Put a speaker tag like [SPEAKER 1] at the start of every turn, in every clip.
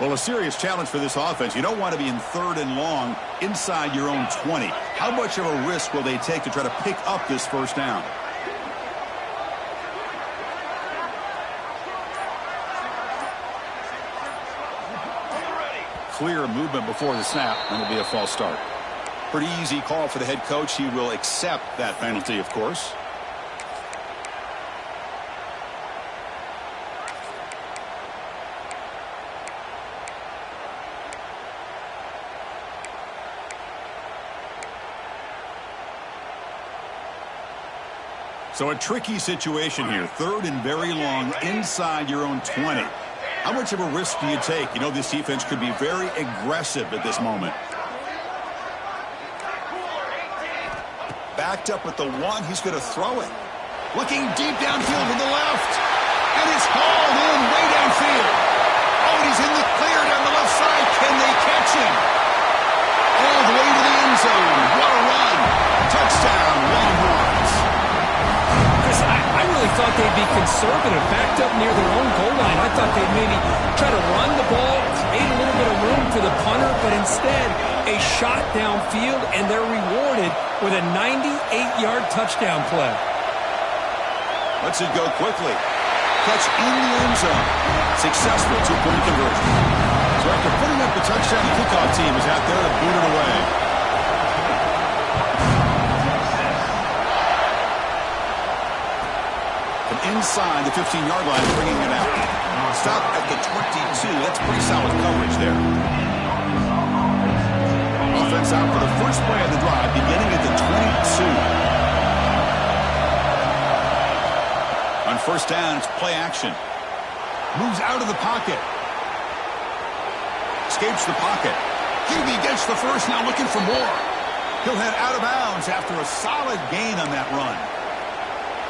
[SPEAKER 1] Well, a serious challenge for this offense. You don't want to be in 3rd and long inside your own 20. How much of a risk will they take to try to pick up this first down? Clear movement before the snap, and it'll be a false start. Pretty easy call for the head coach. He will accept that penalty, of course. So a tricky situation here. 3rd and very long inside your own 20. How much of a risk do you take? You know, this defense could be very aggressive at this moment. Backed up at the 1. He's going to throw it. Looking deep downfield to the left. And it's hauled in way downfield. Oh, and he's in the clear down the left side. Can they catch him? All the way to the end zone. What a run. Touchdown, Longhorns.
[SPEAKER 2] I really thought they'd be conservative, backed up near their own goal line. I thought they'd maybe try to run the ball, create a little bit of room for the punter, but instead a shot downfield, and they're rewarded with a 98-yard touchdown play.
[SPEAKER 1] Lets it go quickly. Catch in the end zone. Successful 2-point conversion. So after putting up the touchdown, the kickoff team is out there to boot it away. Inside the 15-yard line, bringing it out. Stop at the 22. That's pretty solid coverage there. Offense out for the first play of the drive, beginning at the 22. On first down, it's play action. Moves out of the pocket. Escapes the pocket. Hughley gets the first, now looking for more. He'll head out of bounds after a solid gain on that run.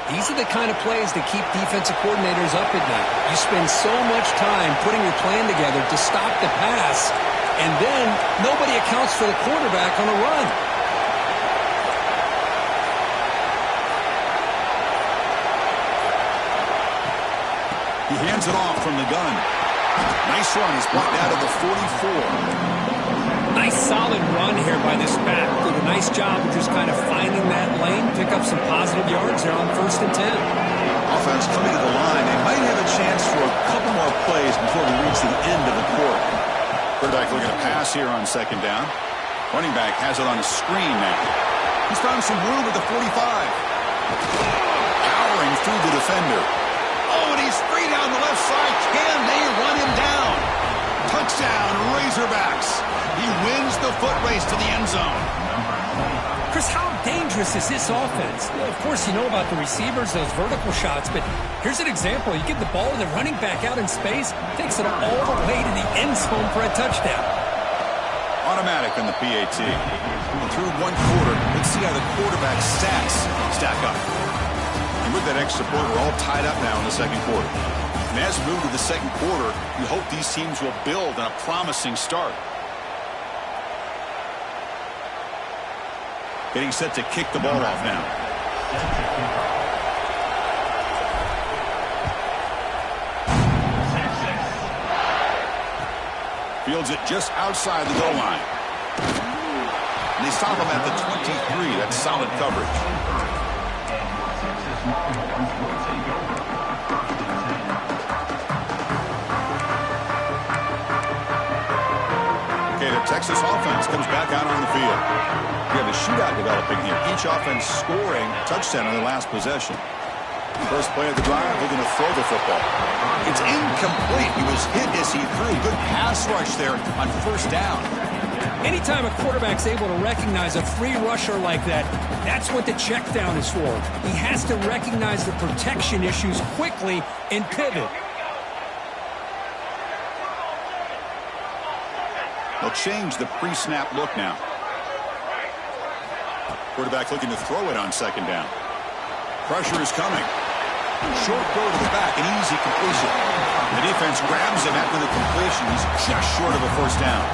[SPEAKER 2] These are the kind of plays that keep defensive coordinators up at night. You spend so much time putting your plan together to stop the pass, and then nobody accounts for the quarterback on a run.
[SPEAKER 1] He hands it off from the gun. Nice run. He's blocked out of the 44.
[SPEAKER 2] Nice solid run here by this back. Did a nice job of just kind of finding that lane, pick up some positive yards there on 1st and 10.
[SPEAKER 1] Offense coming to the line. They might have a chance for a couple more plays before we reach the end of the quarter. Quarterback looking to pass here on 2nd down. Running back has it on a screen now. He's found some room at the 45. Powering through the defender. Oh, and he's free down the left side. Can they run him down? Touchdown, Razorbacks. He wins the foot race to the end zone.
[SPEAKER 2] Chris, how dangerous is this offense? Of course, you know about the receivers, those vertical shots, but here's an example. You give the ball to the running back out in space, takes it all the way to the end zone for a touchdown.
[SPEAKER 1] Automatic on the PAT. Through 1 quarter, let's see how the quarterback's stats stack up. And with that extra point, we're all tied up now in the 2nd quarter. And as we move to the 2nd quarter, we hope these teams will build on a promising start. Getting set to kick the ball off now. Fields it just outside the goal line. And they stop him at the 23. That's solid coverage. Okay, the Texas offense comes back out on the field. We have a shootout developing here. Each offense scoring a touchdown on their last possession. First play of the drive, they're going to throw the football. It's incomplete. He was hit as he threw. Good pass rush there on 1st down.
[SPEAKER 2] Anytime a quarterback's able to recognize a free rusher like that, that's what the check down is for. He has to recognize the protection issues quickly and pivot.
[SPEAKER 1] They'll change the pre-snap look now. Quarterback looking to throw it on 2nd down. Pressure is coming. Short throw to the back, an easy completion. The defense grabs him after the completion. He's just short of a 1st down.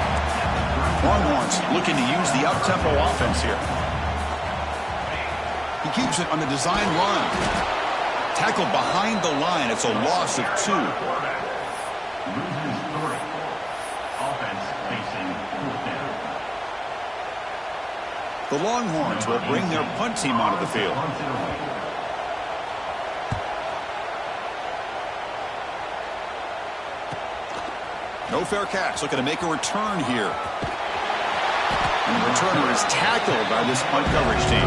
[SPEAKER 1] Longhorns looking to use the up-tempo offense here. He keeps it on the design run. Tackled behind the line. It's a loss of 2. The Longhorns will bring their punt team onto the field. No fair catch. Looking to make a return here. And the returner is tackled by this punt coverage team.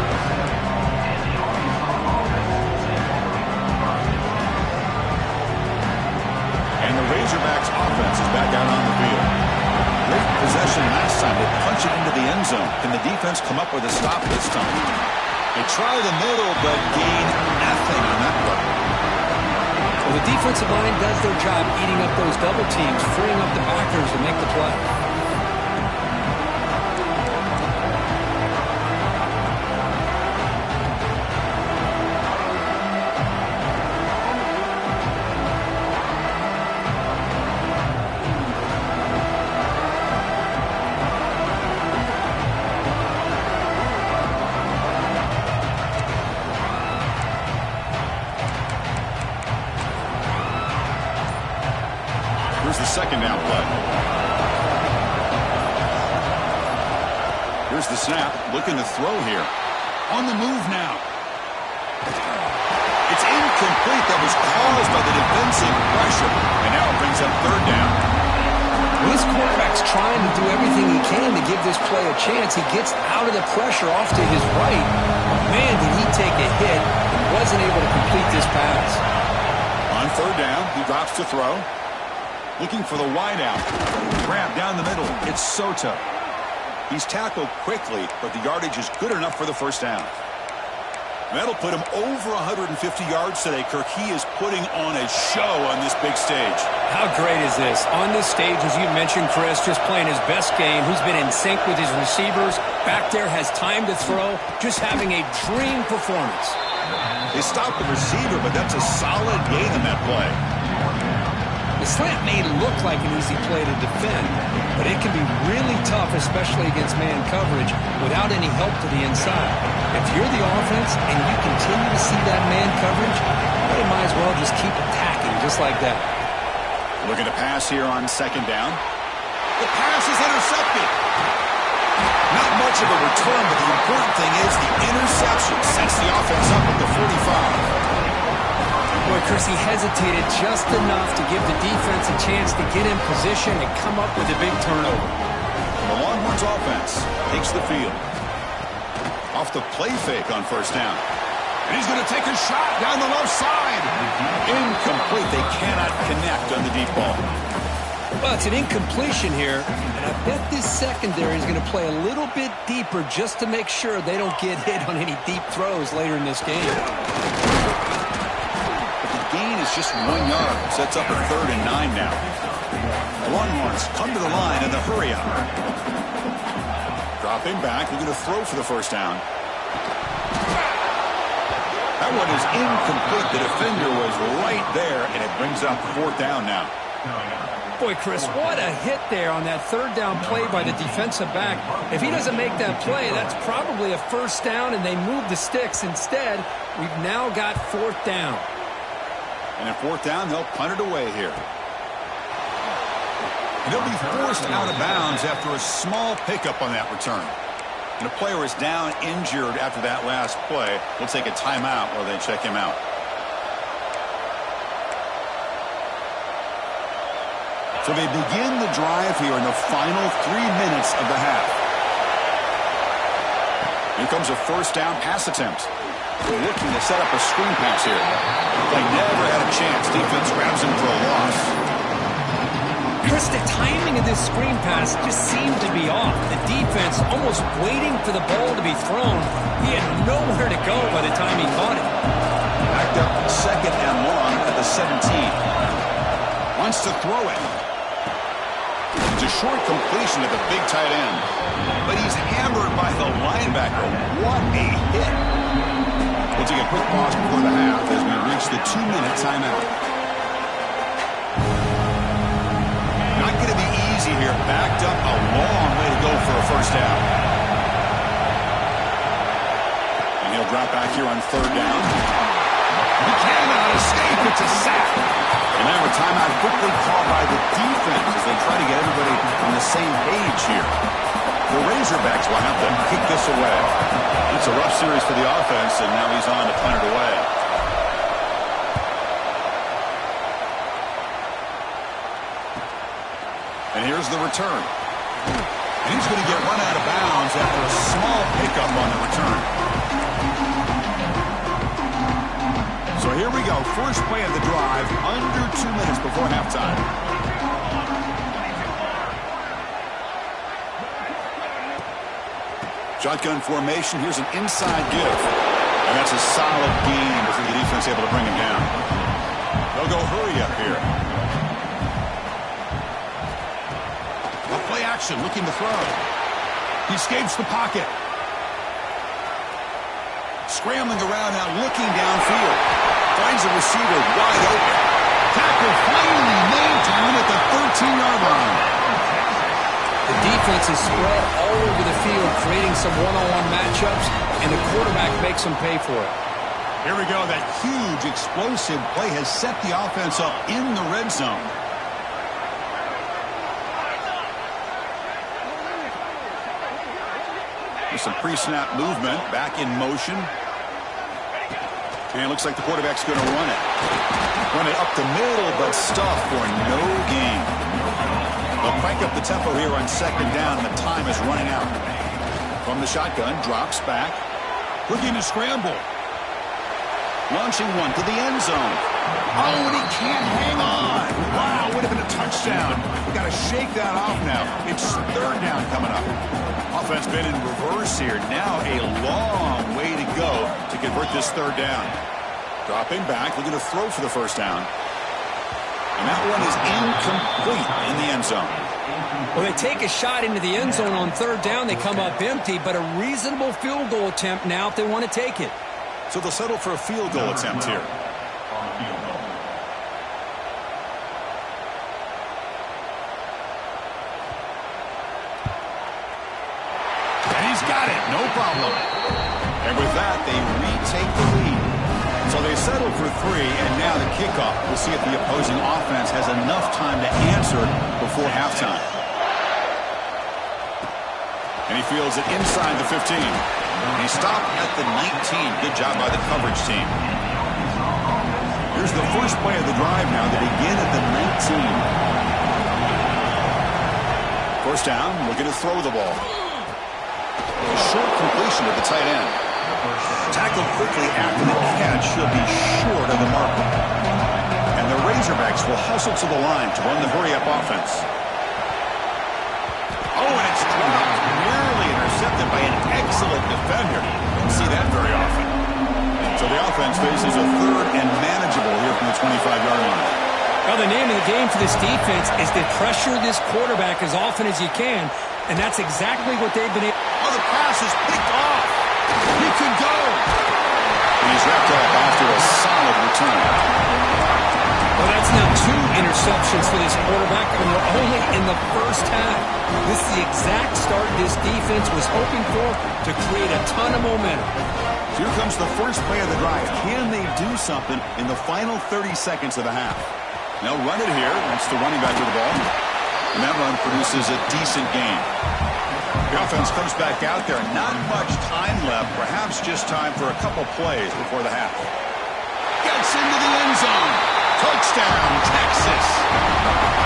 [SPEAKER 1] And the Razorbacks offense is back out on the field. Great possession last time. They punch it into the end zone. Can the defense come up with a stop this time? They try the middle, but gain nothing on that one.
[SPEAKER 2] Well, the defensive line does their job eating up those double teams, freeing up the backers to make the play.
[SPEAKER 1] Here's the second down play. Here's the snap. Looking to throw here. On the move now. It's incomplete. That was caused by the defensive pressure. And now it brings up third down.
[SPEAKER 2] Well, this quarterback's trying to do everything he can to give this play a chance. He gets out of the pressure off to his right. Man, did he take a hit and wasn't able to complete this pass.
[SPEAKER 1] On third down, he drops to throw. Looking for the wideout. Grab down the middle. It's Soto. He's tackled quickly, but the yardage is good enough for the first down. That'll put him over 150 yards today, Kirk. He is putting on a show on this big stage.
[SPEAKER 2] How great is this? On this stage, as you mentioned, Chris, just playing his best game. He's been in sync with his receivers. Back there, has time to throw. Just having a dream performance.
[SPEAKER 1] They stopped the receiver, but that's a solid gain in that play.
[SPEAKER 2] The slant may look like an easy play to defend, but it can be really tough, especially against man coverage, without any help to the inside. If you're the offense and you continue to see that man coverage, you might as well just keep attacking just like that.
[SPEAKER 1] Looking to pass here on second down. The pass is intercepted. Not much of a return, but the important thing is the interception sets the offense up at the 45.
[SPEAKER 2] Boy, Chris, he hesitated just enough to give the defense a chance to get in position and come up with a big turnover.
[SPEAKER 1] The Longhorns offense takes the field. Off the play fake on first down. And he's going to take a shot down the left side. Incomplete. They cannot connect on the deep ball.
[SPEAKER 2] Well, it's an incompletion here, and I bet this secondary is going to play a little bit deeper just to make sure they don't get hit on any deep throws later in this game.
[SPEAKER 1] Gain is just 1 yard. Sets up a 3rd and 9 now. The Longhorns come to the line in the hurry up. Dropping back, looking to throw for the first down. That one is incomplete. The defender was right there, and it brings up 4th down now.
[SPEAKER 2] Boy, Chris, what a hit there on that 3rd down play by the defensive back. If he doesn't make that play, that's probably a first down, and they move the sticks. Instead, we've now got 4th down.
[SPEAKER 1] And at 4th down, they'll punt it away here. And they'll be forced out of bounds after a small pickup on that return. And a player is down injured after that last play. They'll take a timeout while they check him out. So they begin the drive here in the final 3 minutes of the half. Here comes a first down pass attempt. They're looking to set up a screen pass here. They never had a chance. Defense grabs him for a loss.
[SPEAKER 2] Chris, the timing of this screen pass just seemed to be off. The defense almost waiting for the ball to be thrown. He had nowhere to go by the time he caught it.
[SPEAKER 1] Backed up 2nd and long at the 17. Wants to throw it. It's a short completion to the big tight end. But he's hammered by the linebacker. What a hit. We'll take a quick pause before the half as we reach the 2-minute timeout. Not going to be easy here. Backed up a long way to go for a first down. And he'll drop back here on 3rd down. He cannot escape. It's a sack. And now a timeout quickly called by the defense as they try to get everybody on the same page here. The Razorbacks will have to kick this away. It's a rough series for the offense, and now he's on to punt it away. And here's the return. And he's going to get run out of bounds after a small pickup on the return. So here we go. First play of the drive, under 2 minutes before halftime. Shotgun formation. Here's an inside give. And that's a solid gain as the defense able to bring him down. They'll go hurry up here. Play action, looking to throw. He escapes the pocket. Scrambling around now, looking downfield. Finds a receiver wide open. Tackle finally maintained at the 13-yard line.
[SPEAKER 2] The defense is spread all over the field, creating some one-on-one matchups, and the quarterback makes them pay for it.
[SPEAKER 1] Here we go. That huge, explosive play has set the offense up in the red zone. Some pre-snap movement, back in motion. And it looks like the quarterback's going to run it. Run it up the middle, but stuff for no gain. They'll crank up the tempo here on second down, and the time is running out. From the shotgun, drops back. Looking to scramble. Launching one to the end zone. Oh, and he can't hang on. Wow, would have been a touchdown. We've got to shake that off now. It's third down coming up. Offense been in reverse here. Now a long way to go to convert this third down. Dropping back, looking to throw for the first down. And that one is incomplete in the end zone.
[SPEAKER 2] Well, they take a shot into the end zone on third down. They come up empty, but a reasonable field goal attempt now if they want to take it.
[SPEAKER 1] So they'll settle for a field goal attempt here. Got it, no problem. And with that, they retake the lead. So they settle for 3, and now the kickoff. We'll see if the opposing offense has enough time to answer before halftime. And he fields it inside the 15. And he stopped at the 19. Good job by the coverage team. Here's the first play of the drive now. They begin at the 19. First down, looking to throw the ball. A short completion to the tight end. Tackled quickly after the catch. He'll be short of the marker. And the Razorbacks will hustle to the line to run the hurry-up offense. Oh, and it's dropped. Nearly intercepted by an excellent defender. Don't see that very often. So the offense faces a third and manageable here from the 25-yard line.
[SPEAKER 2] Well, the name of the game for this defense is to pressure this quarterback as often as you can. And that's exactly what they've been able.
[SPEAKER 1] Oh, the pass is picked off. He could go. And he's wrapped up after a solid return.
[SPEAKER 2] Well, that's now 2 interceptions for this quarterback, and we're only in the first half. This is the exact start this defense was hoping for to create a ton of momentum.
[SPEAKER 1] Here comes the first play of the drive. Can they do something in the final 30 seconds of the half? They'll run it here. That's the running back with the ball. And that run produces a decent gain. The offense comes back out there. Not much time left. Perhaps just time for a couple plays before the half. Gets into the end zone. Touchdown, Texas.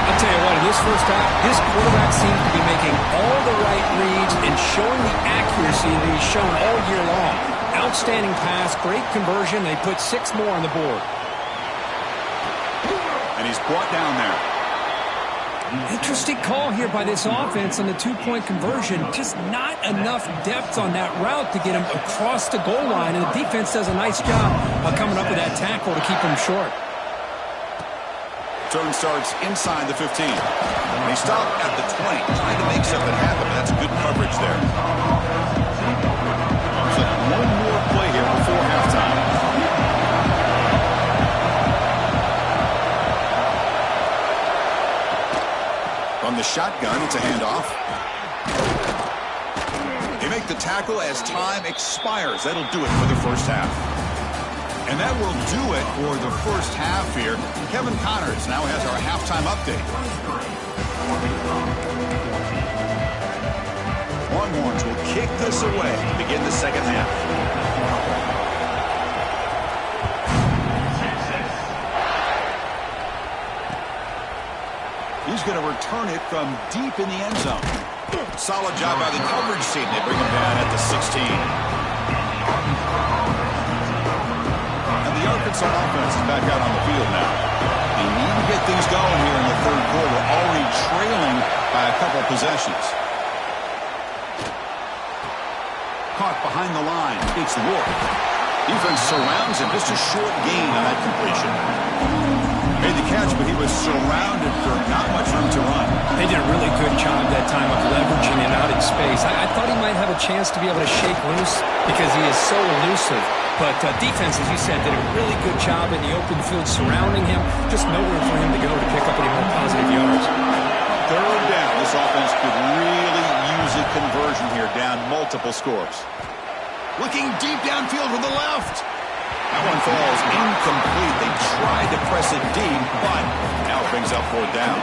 [SPEAKER 2] I'll tell you what, in this first half, this quarterback seems to be making all the right reads and showing the accuracy that he's shown all year long. Outstanding pass, great conversion. They put 6 more on the board.
[SPEAKER 1] And he's brought down there.
[SPEAKER 2] Interesting call here by this offense on the 2-point conversion. Just not enough depth on that route to get him across the goal line. And the defense does a nice job of coming up with that tackle to keep him short.
[SPEAKER 1] Turn starts inside the 15. And he stopped at the 20, trying to make something happen, but that's good coverage there. So one more play here before halftime. From the shotgun, it's a handoff. They make the tackle as time expires. That'll do it for the first half. And that will do it for the first half here. Kevin Connors now has our halftime update. Longhorns will kick this away to begin the second half. He's going to return it from deep in the end zone. Solid job by the coverage team. They bring him down at the 16. And the Arkansas offense is back out on the field now. They need to get things going here in the third quarter, already trailing by a couple possessions. Caught behind the line. It's Ward. Defense surrounds him. Just a short gain on that completion. Made the catch, but he was surrounded for not much room to run.
[SPEAKER 2] They did a really good job that time of leveraging it out in space. I thought he might have a chance to be able to shake loose because he is so elusive. But defense, as you said, did a really good job in the open field surrounding him. Just nowhere for him to go to pick up any more positive yards.
[SPEAKER 1] Third down. This offense could really use a conversion here, down multiple scores. Looking deep downfield to the left. That one falls incomplete. They tried to press it deep, but now it brings up fourth down.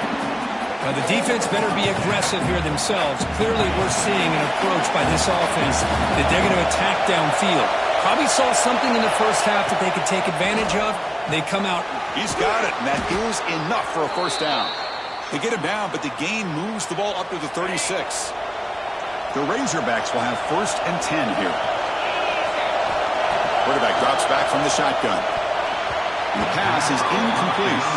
[SPEAKER 2] Well, the defense better be aggressive here themselves. Clearly, we're seeing an approach by this offense that they're going to attack downfield. Probably saw something in the first half that they could take advantage of. They come out.
[SPEAKER 1] He's got it, and that is enough for a first down. They get him down, but the gain moves the ball up to the 36. The Razorbacks will have 1st and 10 here. Quarterback drops back from the shotgun. And the pass is incomplete.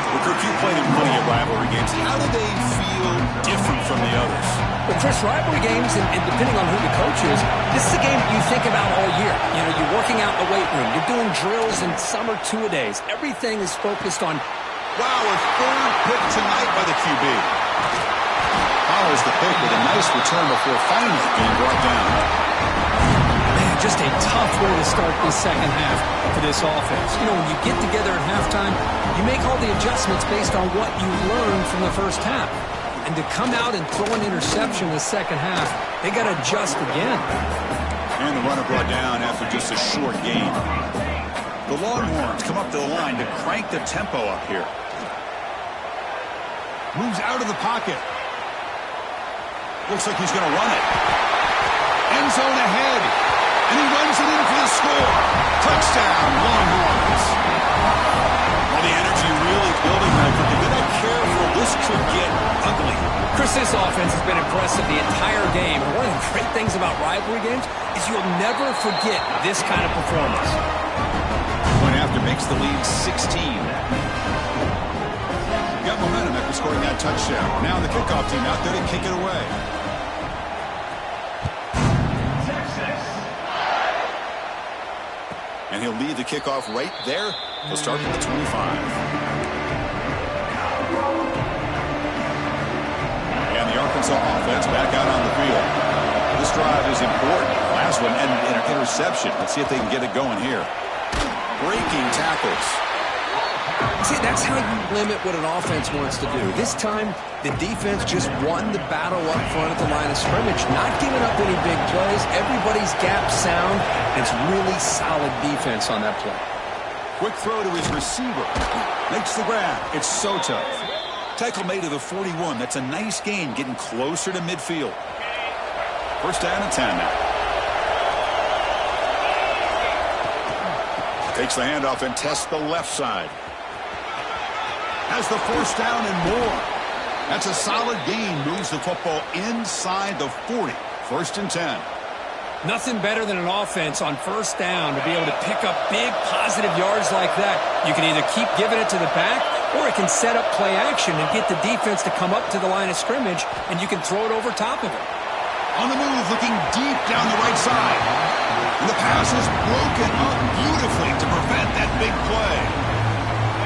[SPEAKER 1] Well, Kirk, you played in plenty of rivalry games. How do they feel different from the others?
[SPEAKER 2] Well, Chris, rivalry games, and depending on who the coach is, this is a game you think about all year. You know, you're working out in the weight room. You're doing drills and summer two-a-days. Everything is focused on...
[SPEAKER 1] Wow, a third pick tonight by the QB. Follows the pick with a nice return before finally being brought down.
[SPEAKER 2] Just a tough way to start this second half for this offense. You know, when you get together at halftime, you make all the adjustments based on what you learned from the first half. And to come out and throw an interception in the second half, they got to adjust again.
[SPEAKER 1] And the runner brought down after just a short gain. The Longhorns come up to the line to crank the tempo up here. Moves out of the pocket. Looks like he's going to run it. End zone ahead. And he runs it in for the score. Touchdown, Longhorns. Well, the energy really building there. They're not careful. This could get ugly.
[SPEAKER 2] Chris, this offense has been impressive the entire game. And one of the great things about rivalry games is you'll never forget this kind of performance.
[SPEAKER 1] Point after makes the lead 16. Got momentum after scoring that touchdown. Now the kickoff team out there to kick it away. And he'll lead the kickoff right there. He'll start at the 25. And the Arkansas offense back out on the field. This drive is important. Last one and an interception. Let's see if they can get it going here. Breaking tackles.
[SPEAKER 2] See, that's how you limit what an offense wants to do. This time, the defense just won the battle up front at the line of scrimmage, not giving up any big plays. Everybody's gap sound. It's really solid defense on that play.
[SPEAKER 1] Quick throw to his receiver. Makes the grab. It's so tough. Tackle made to the 41. That's a nice gain, getting closer to midfield. First down and 10 now. Takes the handoff and tests the left side. Has the first down and more. That's a solid gain. Moves the football inside the 40. 1st and 10.
[SPEAKER 2] Nothing better than an offense on first down to be able to pick up big positive yards like that. You can either keep giving it to the back, or it can set up play action and get the defense to come up to the line of scrimmage, and you can throw it over top of it.
[SPEAKER 1] On the move, looking deep down the right side. And the pass is broken up beautifully to prevent that big play.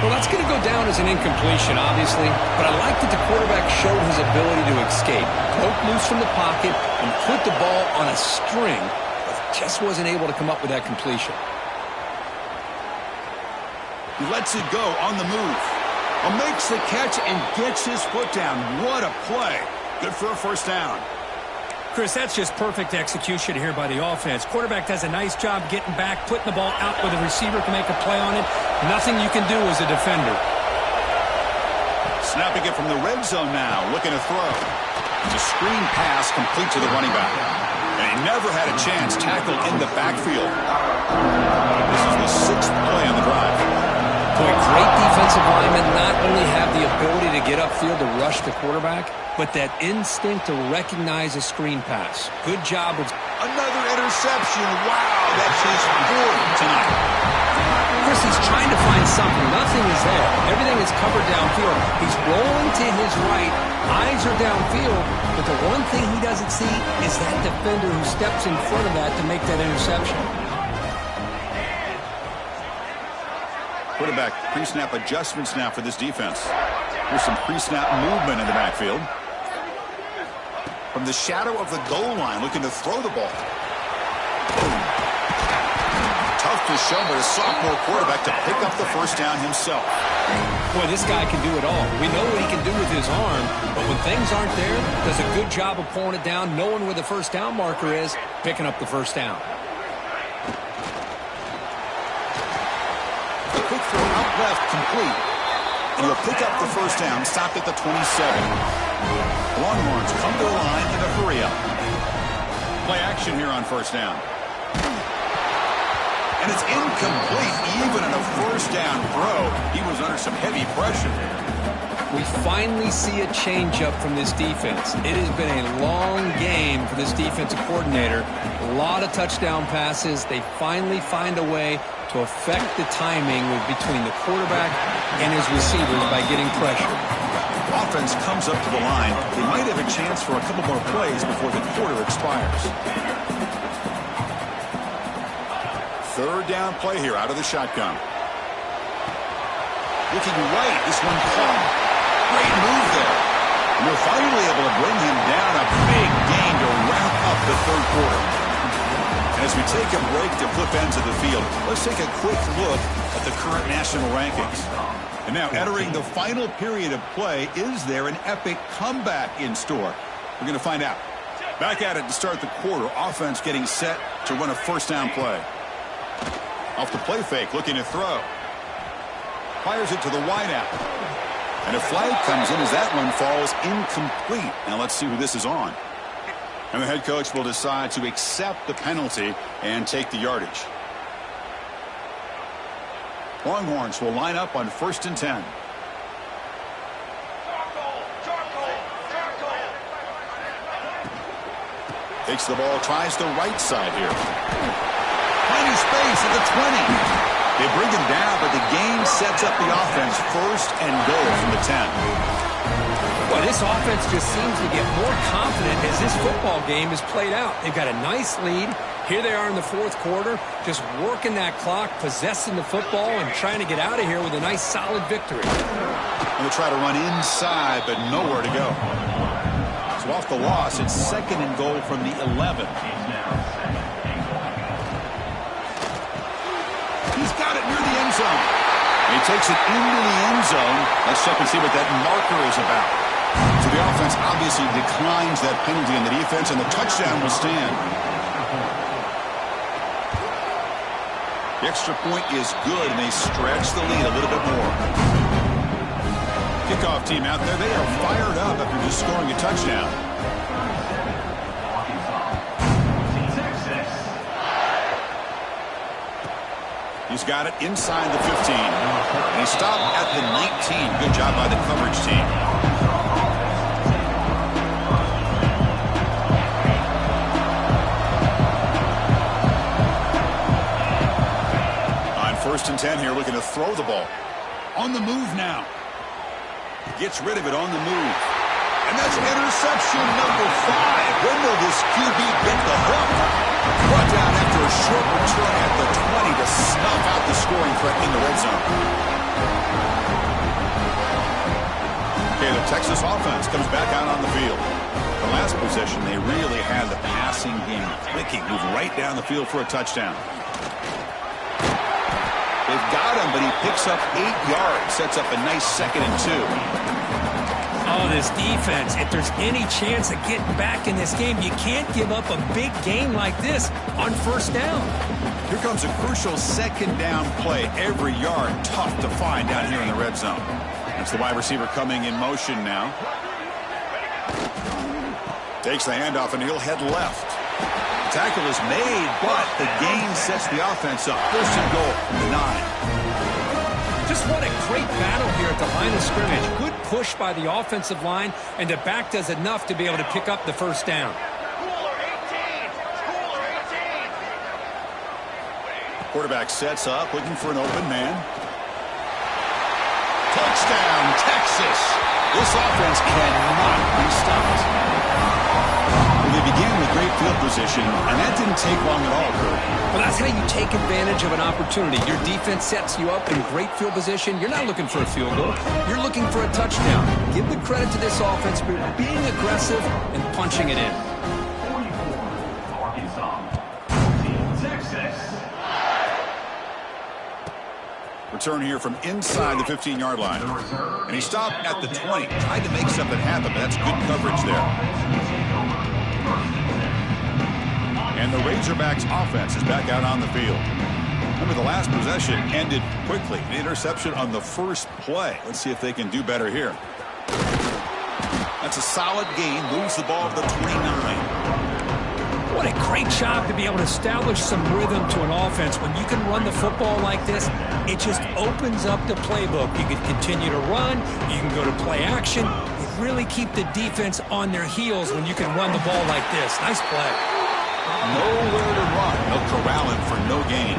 [SPEAKER 2] Well, that's going to go down as an incompletion, obviously, but I like that the quarterback showed his ability to escape, broke loose from the pocket, and put the ball on a string, but just wasn't able to come up with that completion.
[SPEAKER 1] He lets it go on the move. Makes the catch and gets his foot down. What a play. Good for a first down.
[SPEAKER 2] Chris, that's just perfect execution here by the offense. Quarterback does a nice job getting back, putting the ball out where the receiver can make a play on it. Nothing you can do as a defender.
[SPEAKER 1] Snapping it from the red zone now, looking to throw. It's a screen pass complete to the running back. And he never had a chance tackled in the backfield. This is the 6th play on the drive.
[SPEAKER 2] Boy, great defensive linemen not only have the ability to get upfield to rush the quarterback, but that instinct to recognize a screen pass. Good job of...
[SPEAKER 1] Another interception. Wow, that's his 4th tonight.
[SPEAKER 2] Chris, he's trying to find something. Nothing is there. Everything is covered downfield. He's rolling to his right. Eyes are downfield. But the one thing he doesn't see is that defender who steps in front of that to make that interception.
[SPEAKER 1] Quarterback pre-snap adjustments now for this defense. Here's some pre-snap movement in the backfield. From the shadow of the goal line, looking to throw the ball. Tough to show, but a sophomore quarterback to pick up the first down himself.
[SPEAKER 2] Boy, this guy can do it all. We know what he can do with his arm, but when things aren't there, does a good job of pulling it down, knowing where the first down marker is, picking up the first down.
[SPEAKER 1] A quick throw out left, complete. And he'll pick up the first down, stopped at the 27. Longhorns come to the line in a hurry-up. Play action here on first down. And it's incomplete. Even in a first down throw, he was under some heavy pressure.
[SPEAKER 2] We finally see a changeup from this defense. It has been a long game for this defensive coordinator. A lot of touchdown passes. They finally find a way to affect the timing between the quarterback and his receivers by getting pressure.
[SPEAKER 1] Offense comes up to the line. They might have a chance for a couple more plays before the quarter expires. Third down play here out of the shotgun. Looking right, this one caught. Great move there. And they're finally able to bring him down. A big gain to wrap up the third quarter. And as we take a break to flip ends of the field, let's take a quick look at the current national rankings. And now entering the final period of play, is there an epic comeback in store? We're going to find out. Back at it to start the quarter. Offense getting set to run a first down play. Off the play fake, looking to throw. Fires it to the wideout. And a flag comes in as that one falls incomplete. Now let's see who this is on. And the head coach will decide to accept the penalty and take the yardage. Longhorns will line up on 1st and 10. Takes the ball, tries the right side here. Tiny space at the 20. They bring him down, but the game sets up the offense 1st and goal from the 10.
[SPEAKER 2] Well, this offense just seems to get more confident as this football game is played out. They've got a nice lead. Here they are in the 4th quarter, just working that clock, possessing the football, and trying to get out of here with a nice, solid victory.
[SPEAKER 1] And they'll try to run inside, but nowhere to go. So off the loss, it's 2nd and goal from the 11. He's got it near the end zone. He takes it into the end zone. Let's check and see what that marker is about. So the offense obviously declines that penalty in the defense, and the touchdown will stand. The extra point is good, and they stretch the lead a little bit more. Kickoff team out there. They are fired up after just scoring a touchdown. He's got it inside the 15. And he stopped at the 19. Good job by the coverage team. On 1st and 10 here, looking to throw the ball. On the move now. Gets rid of it on the move. And that's interception number 5. When will this QB get the hook? Brought down after a short return at the 20 to snuff out the scoring threat in the red zone. Okay, the Texas offense comes back out on the field. The last possession, they really had the passing game clicking. Move right down the field for a touchdown. They've got him, but he picks up 8 yards. Sets up a nice 2nd and 2.
[SPEAKER 2] Oh, this defense, if there's any chance of getting back in this game, you can't give up a big game like this on first down.
[SPEAKER 1] Here comes a crucial 2nd down play. Every yard tough to find down here in the red zone. That's the wide receiver coming in motion now. Takes the handoff, and he'll head left. Tackle is made, but the gain sets the offense up. First and goal from the 9.
[SPEAKER 2] Just what a great battle here at the line of scrimmage. Good push by the offensive line, and the back does enough to be able to pick up the first down.
[SPEAKER 1] Quarterback sets up, looking for an open man. Touchdown, Texas! This offense cannot be stopped. Well, they began with great field position, and that didn't take long at all, Kurt.
[SPEAKER 2] Well, that's how you take advantage of an opportunity. Your defense sets you up in great field position. You're not looking for a field goal. You're looking for a touchdown. Give the credit to this offense for being aggressive and punching it in.
[SPEAKER 1] Return here from inside the 15-yard line. And he stopped at the 20. Tried to make something happen, but that's good coverage there. And the Razorbacks offense is back out on the field. Remember, the last possession ended quickly. An interception on the first play. Let's see if they can do better here. That's a solid gain. Moves the ball to the 29.
[SPEAKER 2] What a great job to be able to establish some rhythm to an offense. When you can run the football like this, it just opens up the playbook. You can continue to run. You can go to play action. You really keep the defense on their heels when you can run the ball like this. Nice play.
[SPEAKER 1] Nowhere to run. They'll corral him for no gain.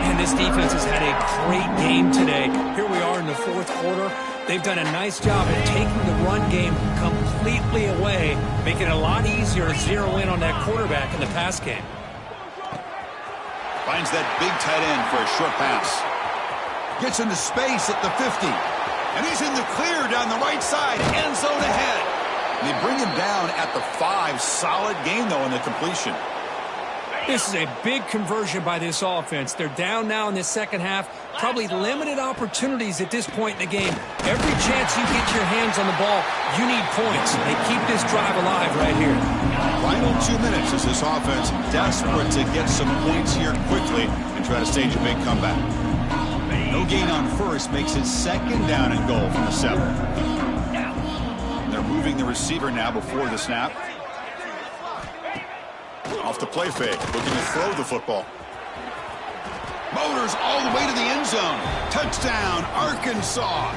[SPEAKER 2] And this defense has had a great game today. Here we are in the fourth quarter. They've done a nice job at taking the run game completely away, making it a lot easier to zero in on that quarterback in the pass game.
[SPEAKER 1] Finds that big tight end for a short pass. Gets into space at the 50. And he's in the clear down the right side. End zone ahead. And they bring him down at the 5. Solid gain, though, in the completion.
[SPEAKER 2] This is a big conversion by this offense. They're down now in the second half. Probably limited opportunities at this point in the game. Every chance you get your hands on the ball, you need points. They keep this drive alive right here.
[SPEAKER 1] Final 2 minutes as this offense desperate to get some points here quickly and try to stage a big comeback. No gain on first makes it second down and goal from the 7. They're moving the receiver now before the snap. Off the play fake, looking to throw the football. Motors all the way to the end zone. Touchdown, Arkansas.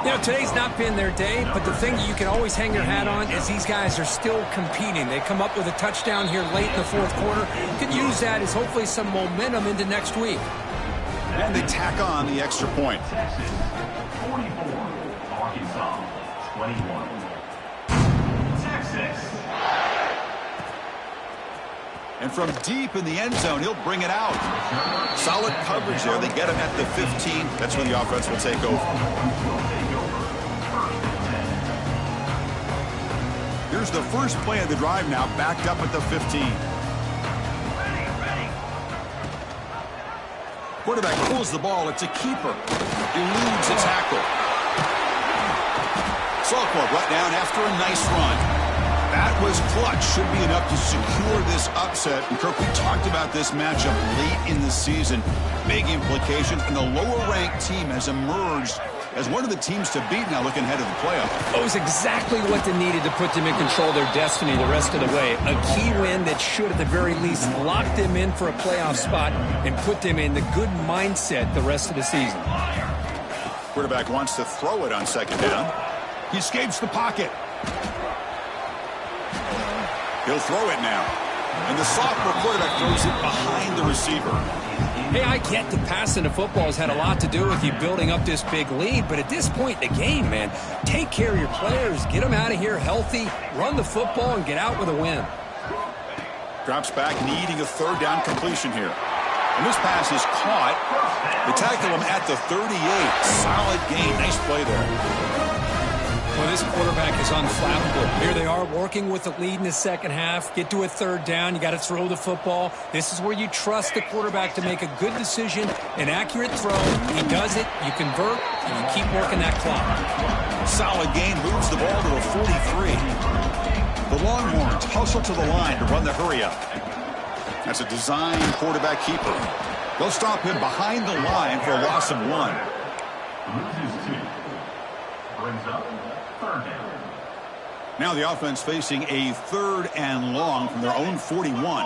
[SPEAKER 2] You know, today's not been their day, but the thing that you can always hang your hat on is these guys are still competing. They come up with a touchdown here late in the fourth quarter. You can use that as hopefully some momentum into next week.
[SPEAKER 1] And they tack on the extra point.
[SPEAKER 3] 44, Arkansas, 21. Texas.
[SPEAKER 1] And from deep in the end zone, he'll bring it out. Solid coverage there. They get him at the 15. That's when the offense will take over. Here's the first play of the drive now, backed up at the 15. Quarterback pulls the ball. It's a keeper. Eludes a tackle. Sophomore brought down after a nice run. That was clutch. Should be enough to secure this upset. And Kirk, we talked about this matchup late in the season. Big implications. And the lower-ranked team has emerged as one of the teams to beat now looking ahead of the playoff.
[SPEAKER 2] It was exactly what they needed to put them in control of their destiny the rest of the way. A key win that should, at the very least, lock them in for a playoff spot and put them in the good mindset the rest of the season.
[SPEAKER 1] Quarterback wants to throw it on second down. He escapes the pocket. He'll throw it now. And the sophomore quarterback throws it behind the receiver.
[SPEAKER 2] Hey, I get the passing of football has had a lot to do with you building up this big lead, but at this point in the game, man, take care of your players, get them out of here healthy, run the football, and get out with a win.
[SPEAKER 1] Drops back, needing a third down completion here. And this pass is caught. They tackle him at the 38. Solid gain. Nice play there.
[SPEAKER 2] Well, this quarterback is unflappable. Here they are working with the lead in the second half. Get to a third down. You got to throw the football. This is where you trust the quarterback to make a good decision, an accurate throw. He does it. You convert, and you keep working that clock.
[SPEAKER 1] Solid gain. Moves the ball to a 43. The Longhorns hustle to the line to run the hurry up. That's a design quarterback keeper. They'll stop him behind the line for a loss of 1.
[SPEAKER 3] Loses 2. Brings up third down.
[SPEAKER 1] Now the offense facing a 3rd and long from their own 41.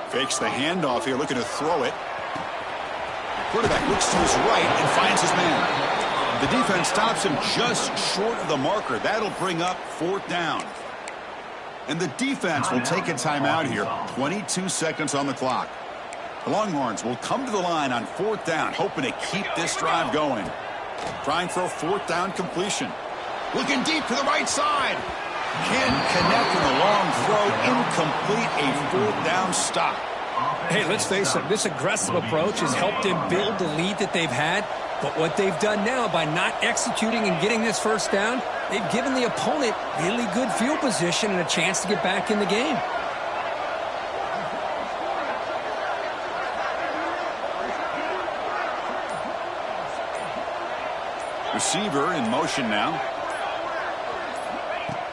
[SPEAKER 1] Fakes the handoff here, looking to throw it. Quarterback looks to his right and finds his man. The defense stops him just short of the marker. That'll bring up 4th down. And the defense will take a timeout here. 22 seconds on the clock. The Longhorns will come to the line on 4th down, hoping to keep this drive going. Trying for a 4th down completion. Looking deep to the right side. Can't connect with a long throw. Incomplete. A 4th down stop.
[SPEAKER 2] Hey, let's face it, this aggressive approach has helped them build the lead that they've had. But what they've done now by not executing and getting this 1st down, they've given the opponent really good field position and a chance to get back in the game.
[SPEAKER 1] Receiver in motion now.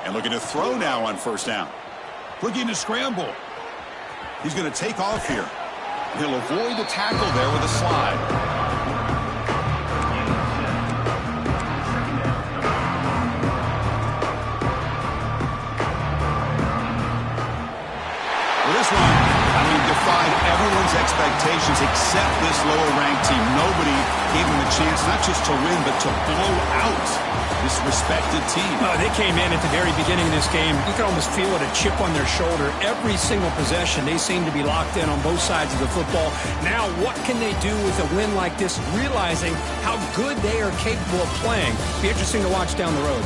[SPEAKER 1] And looking to throw now on 1st down. Looking to scramble. He's going to take off here. He'll avoid the tackle there with a slide. Well, this one, defied everyone's expectations except this lower-ranked team. Nobody gave them a chance not just to win, but to blow out this respected team.
[SPEAKER 2] Oh, they came in at the very beginning of this game. You could almost feel it, a chip on their shoulder. Every single possession, they seem to be locked in on both sides of the football. Now, what can they do with a win like this, realizing how good they are capable of playing? Be interesting to watch down the road.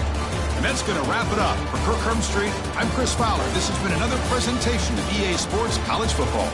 [SPEAKER 1] And that's going to wrap it up. For Kirk Street, I'm Chris Fowler. This has been another presentation of EA Sports College Football.